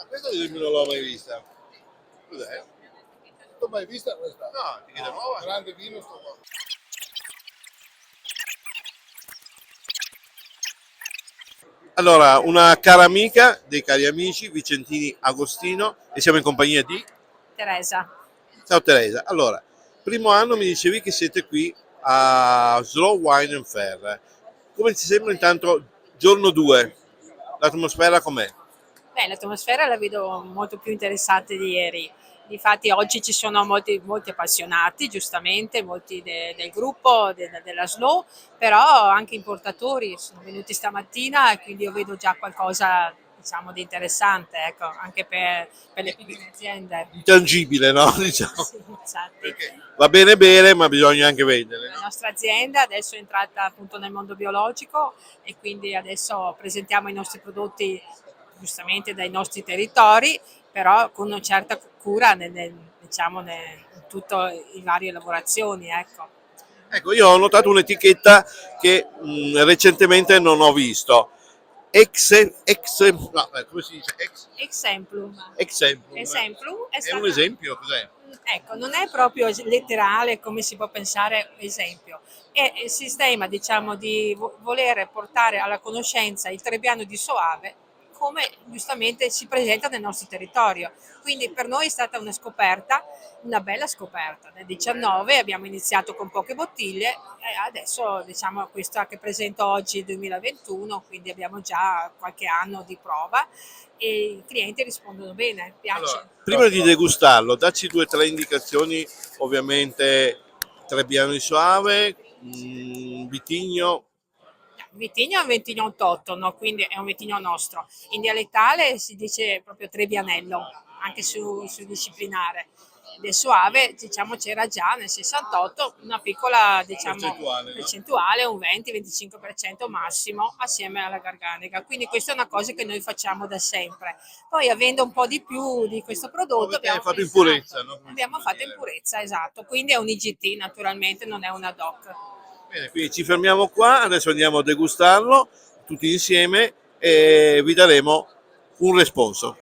Ma questa non l'ho mai vista. Cos'è? Non l'ho mai vista questa? No, ti chiede nuova. Grande vino sto qua. Allora, una cara amica dei cari amici, Vicentini Agostino, e siamo in compagnia di... Teresa. Ciao Teresa. Allora, primo anno mi dicevi che siete qui a Slow Wine and Fair. Come ti sembra intanto giorno 2? L'atmosfera com'è? Beh, l'atmosfera la vedo molto più interessante di ieri. Difatti oggi ci sono molti appassionati, giustamente, molti del gruppo della Slow, però anche importatori sono venuti stamattina e quindi io vedo già qualcosa, diciamo, di interessante, ecco, anche per le piccole aziende. Intangibile, no? Diciamo. Sì, esatto. Perché va bene bere, ma bisogna anche vendere, La no? nostra azienda adesso è entrata appunto nel mondo biologico e quindi adesso presentiamo i nostri prodotti giustamente dai nostri territori, però con una certa cura diciamo, in tutte le varie lavorazioni, ecco. Ecco, io ho notato un'etichetta che recentemente non ho visto. No, come si dice? Exemplum. Exemplum. Exemplum è È un stata... esempio, cos'è? Ecco, non è proprio letterale come si può pensare esempio, è il sistema, diciamo, di volere portare alla conoscenza il Trebbiano di Soave come giustamente si presenta nel nostro territorio. Quindi per noi è stata una scoperta, una bella scoperta. Nel 19 abbiamo iniziato con poche bottiglie e adesso diciamo questa che presento oggi è il 2021, quindi abbiamo già qualche anno di prova e i clienti rispondono bene, piace. Allora, prima di degustarlo, dacci 2 o 3 indicazioni, ovviamente Trebbiano di Soave, Vitigno. Vitigno è un Vitigno Totto, no? Quindi è un Vitigno nostro. In dialettale si dice proprio Trebbianello, anche sul disciplinare. Del Soave, diciamo, c'era già nel 68 una piccola, diciamo, percentuale, un 20-25% massimo, assieme alla Garganega. Quindi questa è una cosa che noi facciamo da sempre. Poi, avendo un po' di più di questo prodotto, Avete fatto in purezza, no? abbiamo fatto in purezza, esatto. Quindi è un IGT, naturalmente, non è una DOC. Bene, quindi ci fermiamo qua, adesso andiamo a degustarlo tutti insieme e vi daremo un responso.